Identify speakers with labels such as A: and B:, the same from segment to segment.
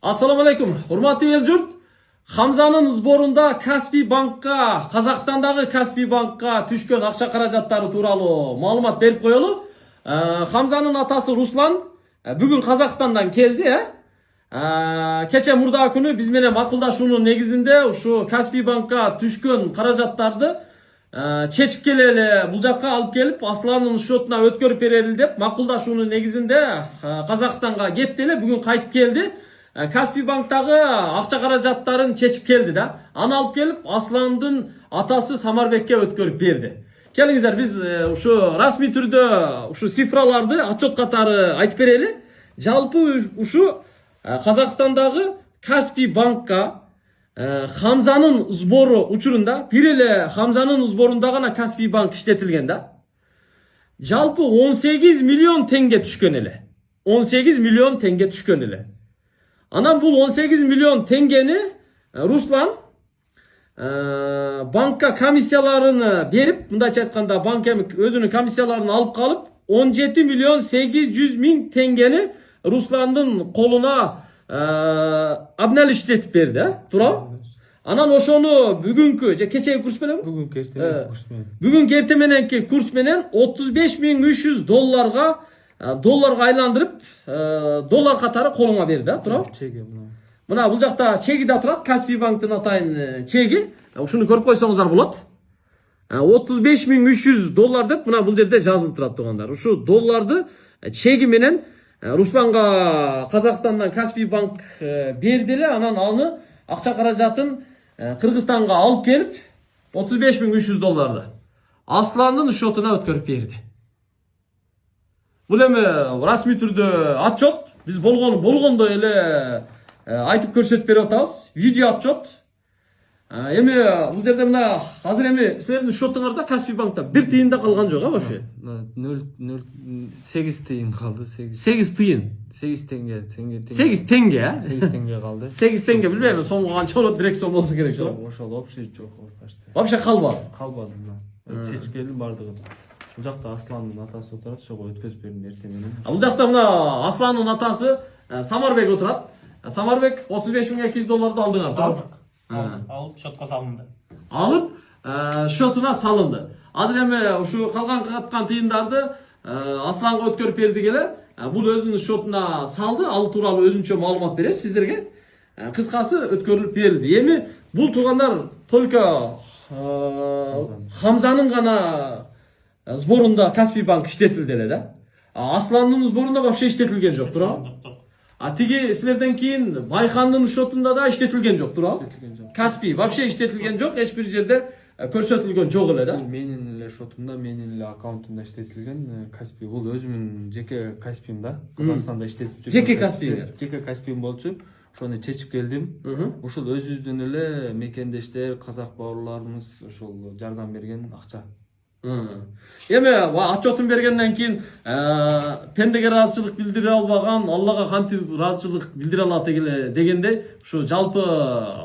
A: Assalamu alaikum. Hurmatli el jurt. Hamzanın sborunda Kaspiy bankka, Kazakhstandagı Kaspiy bankka түшкөн акча каражаттары тууралуу маалымат берип коелу. Hamzanın atası Ruslan бүгүн Казакстандан келди. Кече мурда күнү биз менен макулдашуунун негизинде ушу Kaspiy bankка түшкөн каражаттарды чечип келели, бул жакка алып келип Асланын счетуна өткөрүп берели деп макулдашуунун негизинде Казакстанга кетти эле. Бүгүн кайтып келди. Kaspiy banktагы акча каражаттарын чечип келди да. Аны алып келип Асландын атасы Самарбекке өткөрүп берди. Келиңиздер, биз ушу расмий түрдө ушу цифраларды отчет катары айтып берели. Жалпы ушу Казакстандагы Kaspiy bankка Hamzanın сбору учурунда бир эле Hamzanın сборунда гана Kaspiy bank иштетилген да. Жалпы 18 миллион теңге түшкөн эле. 18 миллион теңге түшкөн эле. Анан бул 18 миллион теңгени Руслан банкка комиссияларын берип, мындайча айтканда банк өзүнүн комиссияларын алып калып, 17 миллион 800 миң теңгени Русландын колуна обналичтетип берди, туурабы? Анан ошону бүгүнкү же кечеги курс менен бүгүнкү эртең мененки курс менен 35.300 долларга айландырып, доллар катары колуңа берди, туурабы?
B: Чеги
A: Мына бул жакта чеги да турат, Kaspiy банктын атайын чеги. Ушуну көрүп койсоңуздар болот. 35.300 доллар деп мына бул жерде жазылып турат туугандар. Ушу долларды чеги менен Русланга Казакстандан Kaspiy банк берди эле. Анан аны акча каражатын Кыргызстанга алып келип 35.300 долларды Асландын счетуна өткөрүп берди. Бул эми расмий түрдө отчет, биз болгондой эле айтып көрсөтүп берип атабыз. Видео отчет. Эми бул жерде мына азыр эми силердин счетуңарда Kaspiy банкта 1 тыйын да калган жок, вообще?
B: 8 тыйын калды.
A: 8 тыйын.
B: 8 теңге.
A: 8 теңге,
B: 8 теңге калды.
A: 8 теңге билбейм, сомго канча болот, 1 сом болсо керек.
B: Ошол вообще жок почти.
A: Вообще калбады.
B: Калбады мына. Чечип келдим бардыгын. Бул жакта Асландын атасы отурат, ошого өткөзүп бердим эртең менен.
A: Бул жакта мына Асландын атасы Самарбек отурат. Самарбек 35.200 долларды алдыңар, туурабы?
C: Алып счетка салынды.
A: Алып счетуна салынды. Азыр эми ушу калган каткан тыйындарды Асланга өткөрүп бердик эле. Бул өзүнүн счетуна салды. Ал тууралуу өзүнчө маалымат берет сиздерге. Кыскасы өткөрүлүп берилди. Эми бул туугандар только Хамзанын гана сборунда Kaspiy банк иштетилди эле да. Асландын сборунда вообще иштетилген жок, туурабы? Тиги силерден кийин Байхандын счетунда да иштетилген жок, туурабы? Kaspiy вообще иштетилген жок, эч бир жерде көрсөтүлгөн жок эле да.
B: Менин эле счетумда, менин эле аккаунтумда иштетилген Kaspiy. Бул өзүмдүн жеке Kaspiy'мда, Казакстанда иштетип жүргөн.
A: Жеке
B: Kaspiy болчу. Ошону чечип келдим. Ушул өзүбүздүн эле мекендештер, казак бауырларыбыз ошол жардам берген акча.
A: Эми отчетун бергенден кийин пендеге ыраазычылык билдире албаган Аллага кантип ыраазычылык билдире алат дегендей, ушу жалпы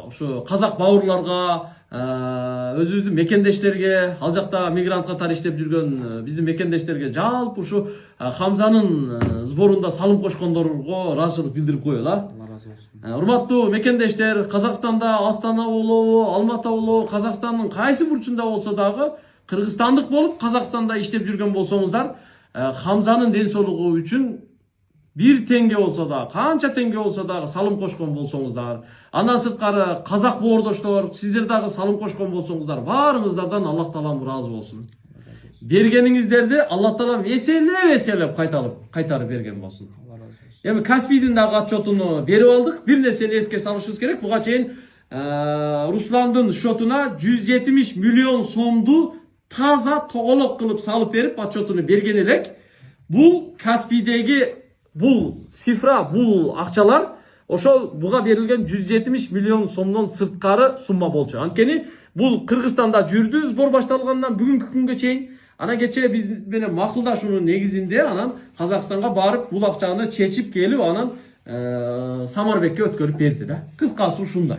A: ушу казак бауырларга, өзүбүздүн мекендештерге, ал жакта мигрант катары иштеп жүргөн биздин мекендештерге жалпы ушу Хамзанын сборунда салым кошкондорго ыраазычылык билдирип коелу.
B: Алла разы болсун.
A: Урматтуу мекендештер, Казакстанда Астана болобу, Алматы болобу, Казакстандын кайсы бурчунда болсо дагы Кыргызстандык болуп Казакстанда иштеп жүргөн болсоңуздар, Хамзанын ден соолугу үчүн 1 теңге болсо да, канча теңге болсо да салым кошкон болсоңуздар, андан сырткары казак боордоштор, сиздер дагы салым кошкон болсоңуздар, баарыңыздардан Аллах таалам ыраазы болсун. Бергениңиздерди Аллах таалам эселеп кайтарып берген болсун. Эми Kaspiy'дин дагы отчетуну берип алдык. Бир нерсени эске салышыбыз керек. Буга чейин Русландын счетуна 170 миллион сомду таза тоголок кылып салып берип отчетуну берген элек. Бул Kaspiy'деги бул цифра, бул акчалар ошол буга берилген 170 миллион сомдон сырткары сумма болчу. Анткени бул Кыргызстанда жүрдү сбор башталгандан бүгүнкү күнгө чейин. Ана кече биз менен макулдашуунун негизинде анан Казакстанга барып бул акчаны чечип келип анан Самарбекке өткөрүп берди да. Кыскасы ушундай.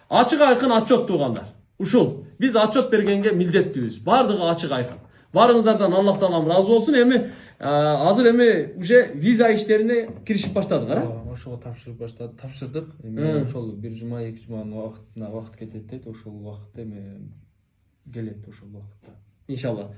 A: Ачык айкын отчет туугандар. Ушул биз отчет бергенге милдеттүүбүз. Бардыгы ачык айкын. Барыңыздардан Аллах таалам разы болсун. Эми азыр эми уже виза иштерине киришип баштадыңар, а?
B: Ошого тапшырдык. Эми ошол 1 жума 2 жуманын убакыт кетет дейт. Ошол убакытта эми келет ошол убакытта.
A: Иншалла.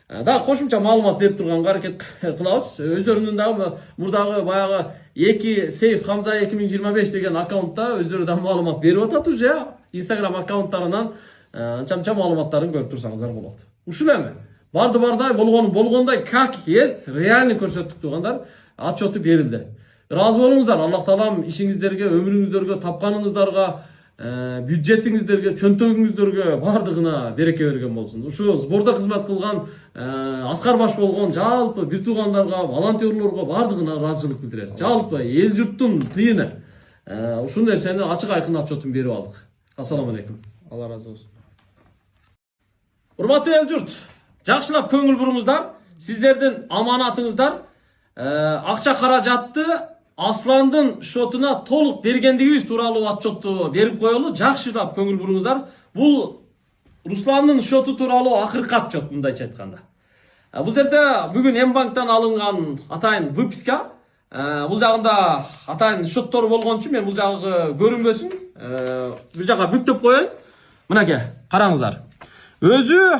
A: Дагы кошумча маалымат берип турганга аракет кылабыз. Өздөрүнүн дагы мурдагы баягы 2 Сейф Хамза 2025 деген аккаунтта өздөрү да маалымат берип атат уже. Instagram аккаунттарынан чамча маалыматтарын көрүп турсаңыздар болот. Ушул эми барды-бардай болгондой как есть реальный көрсөттүк тугандар, отчеты берилди. Разы болуңуздар. Аллах таалам ишиңиздерге, өмүрүңүздөргө, тапканыңыздарга, бюджетиңиздерге, чөнтөгүңүздөргө бардыгына береке берген болсун. Ушу сборда кызмат кылган аскар баш болгон жалпы бир туугандарга, волонтерлорго бардыгына ыраазычылык билдиребиз. Жалпы эл журттун тыйыны. Ушул нерсени ачык айкын отчетун берип алдык. Ассаламу алейкум.
B: Алла разы болсун.
A: Урматтуу эл журт, жакшылап көңүл буруңуздар. Сиздердин аманатыңыздар акча каражатты Асландын шотуна толук бергендигибиз тууралуу отчетту берип коелу. Жакшылап көңүл буруңуздар. Бул Русландын шоту тууралуу акыркы отчет, мындайча айтканда. Бул жерде бүгүн Мбанктан алынган атайын выписка. Бул жагында атайын шоттору болгон үчүн мен бул жагы көрүнбөсүн. Бул жага бүктөп коеюн. Мынакей, караңыздар. Өзү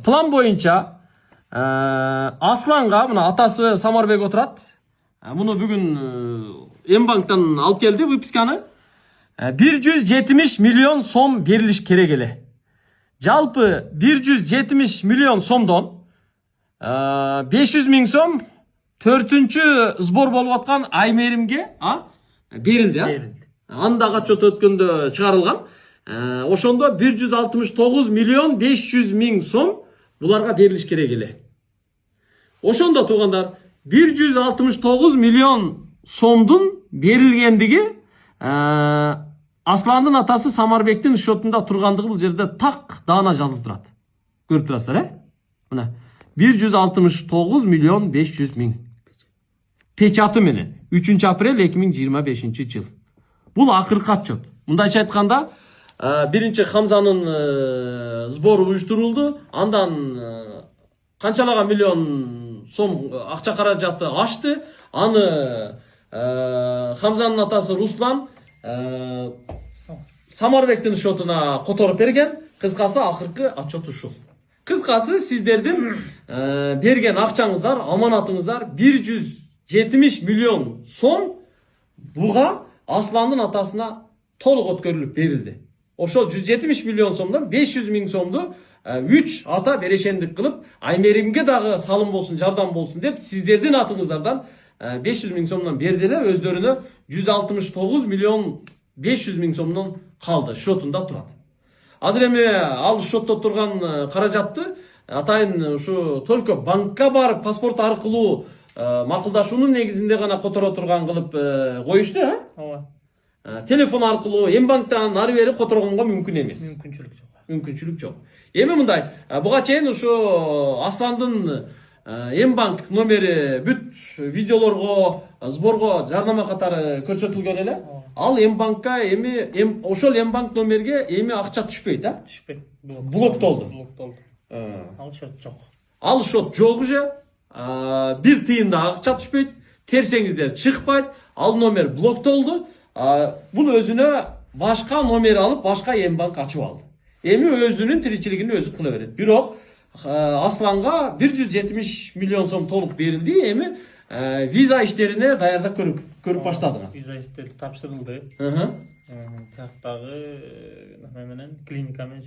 A: план боюнча Асланга, мына атасы Самарбек отурат. Муну бүгүн Мбанктан алып келди выписканы. 170 миллион сом берилиш керек эле. Жалпы 170 миллион сомдон 500 миң сом 4-чү сбор болуп аткан Аймеримге берилди. Анда отчет өткөндө чыгарылган. Ошондо 169 миллион 500 миң сом буларга берилиш керек эле. Ошондо туугандар 169 миллион сомдун берилгендиги Асландын атасы Самарбектин шотунда тургандыгы бул жерде так даана жазылып турат. Көрүп турасыздар, Мына 169 миллион 500 миң. Печаты менен 3 апрель 2025 жыл. Бул акыркы отчет. Мындайча айтканда, биринчи Хамзанын сбору уюштурулду. Андан канчалаган миллион сом акча каражаты ашты. Аны Хамзанын атасы Руслан Самарбектин шотуна которуп берген. Кыскасы акыркы отчет ушул. Кыскасы сиздердин берген акчаңыздар, аманатыңыздар 170 миллион сом буга Асландын атасына толук өткөрүлүп берилди. Ошол 170 миллион сомдон 500 миң сомду 3 ата берешендик кылып, Аймеримге дагы салым болсун, жардам болсун деп сиздердин атыңыздардан 500 миң сомдон берди эле, өздөрүнө 169 миллион 500 миң сомдон калды, шотунда турат. Азыр эми ал шотто турган каражатты атайын ушу только банкка барып паспорт аркылуу макулдашуунун негизинде гана которо турган кылып коюшту,
C: Ооба.
A: Телефон аркылуу Мбанктан ары бери которгонго мүмкүн эмес. Мүмкүнчүлүк жок. Эми мындай, буга чейин ушу Асландын Мбанк номери бүт видеолорго, сборго жардама катары көрсөтүлгөн эле. Ал Мбанкка эми ошол Мбанк номерге эми акча түшпөйт,
C: Түшпөйт.
A: Блоктолду.
C: Ал шот жок.
A: Ал шот жок уже. Бир тыйын да акча түшпөйт. Терсеңиздер чыкпайт. Ал номер блоктолду. Бул өзүнө башка номер алып, башка Мбанк ачып алды. Эми өзүнүн тиричилигин өзү кыла берет. Бирок Асланга 170 миллион сом толук берилди. Эми виза иштерине даярдап көрүп баштады.
C: Виза иштери тапшырылды. Тияктагы менен клиника менен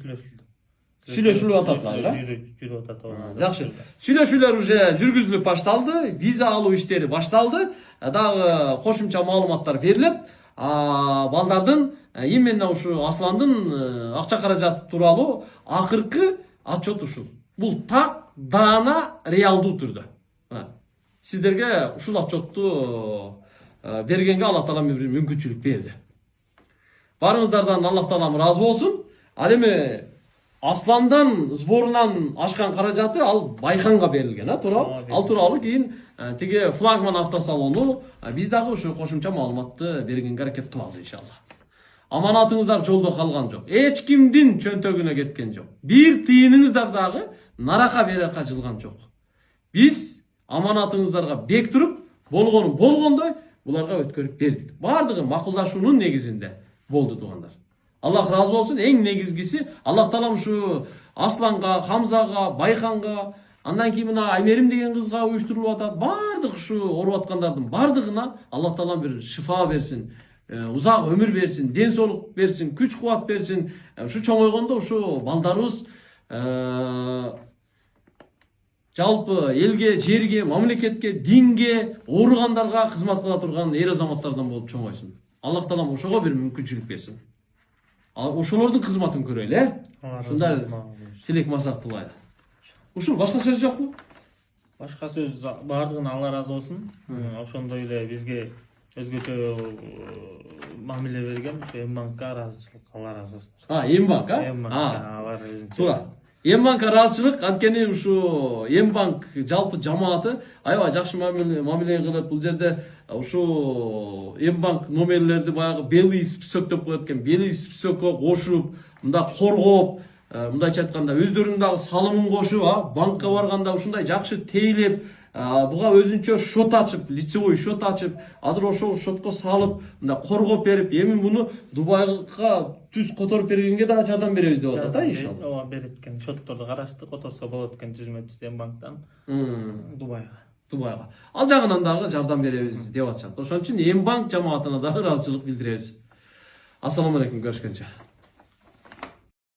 A: сүйлөшүлүп атат,
C: жүрүп атат.
A: Жакшы. Сүйлөшүүлөр уже жүргүзүлүп башталды. Виза алуу иштери башталды. Дагы кошумча маалыматтар берилет. Балдардын именно ушу Асландын акча каражаты тууралуу акыркы отчет ушул. Бул так даана реалдуу түрдө. Сиздерге ушул отчетту бергенге Аллах Таалам бир мүмкүнчүлүк берди. Барыңыздардан Аллах Таалам разы болсун. Ал эми Асландан сборунан ашкан каражаты ал Байханга берилген, Ал тууралуу кийин тиги флагман автосалону биз дагы ушу кошумча маалыматты бергенге аракет кылабыз иншалла. Аманатыңыздар жолдо калган жок. Эч кимдин чөнтөгүнө кеткен жок. Бир тыйыныңыздар дагы нарака берака жылган жок. Биз аманатыңыздарга бек туруп, болгону болгондой буларга өткөрүп бердик. Бардыгы макулдашуунун негизинде болду туугандар. Аллах разы болсун. Эң негизгиси Аллах таалам ушу Асланга, Хамзага, Байханга, андан кийин мына Аймерим деген кызга уюштурулуп атат. Бардык ушу ооруп аткандардын бардыгына Аллах таалам бир шифа берсин, узак өмүр берсин, ден соолук берсин, күч кубат берсин. Ушу чоңойгондо ушу балдарыбыз жалпы элге, жерге, мамлекетке, динге, ооругандарга кызмат кыла турган эр азаматтардан болуп чоңойсун. Аллах таалам ошого бир мүмкүнчүлүк берсин. Ошолордун кызматын көрөлү, Ушундай тилек масаттуулайбы. Ушул башка сөз жокпу?
C: Башка сөз бардыгына Алла разы болсун. Ошондой эле бизге өзгөчө мамиле берген ошо Эмбанкка ыраазычылык, Алла разы болсун.
A: Эмбанк,
C: Алар өзүнчө.
A: Туура. Эмбанкка ыраазычылык, анткени ушу Эмбанк жалпы жамааты аябай жакшы мамиле кылып, бул жерде ушу Эмбанк номерлерди баягы белый список деп коет экен, белый списокко кошуп, мында коргоп, мындайча айтканда өздөрүнүн дагы салымын кошуп, банкка барганда ушундай жакшы тейлеп, буга өзүнчө шот ачып, лицевой шот ачып, азыр ошол шотко салып, мында коргоп берип, эми муну Дубайга түз которуп бергенге дагы жардам беребиз деп атат, иншалла.
C: Ооба, берет экен. Шотторду карашты, которсо болот экен түзмө-түз Эмбанктан Дубайга.
A: Ал жагынан дагы жардам беребиз деп атышат. Ошон үчүн Эмбанк жамаатына дагы ыраазычылык билдиребиз. Ассаламу алейкум, көрүшкөнчө.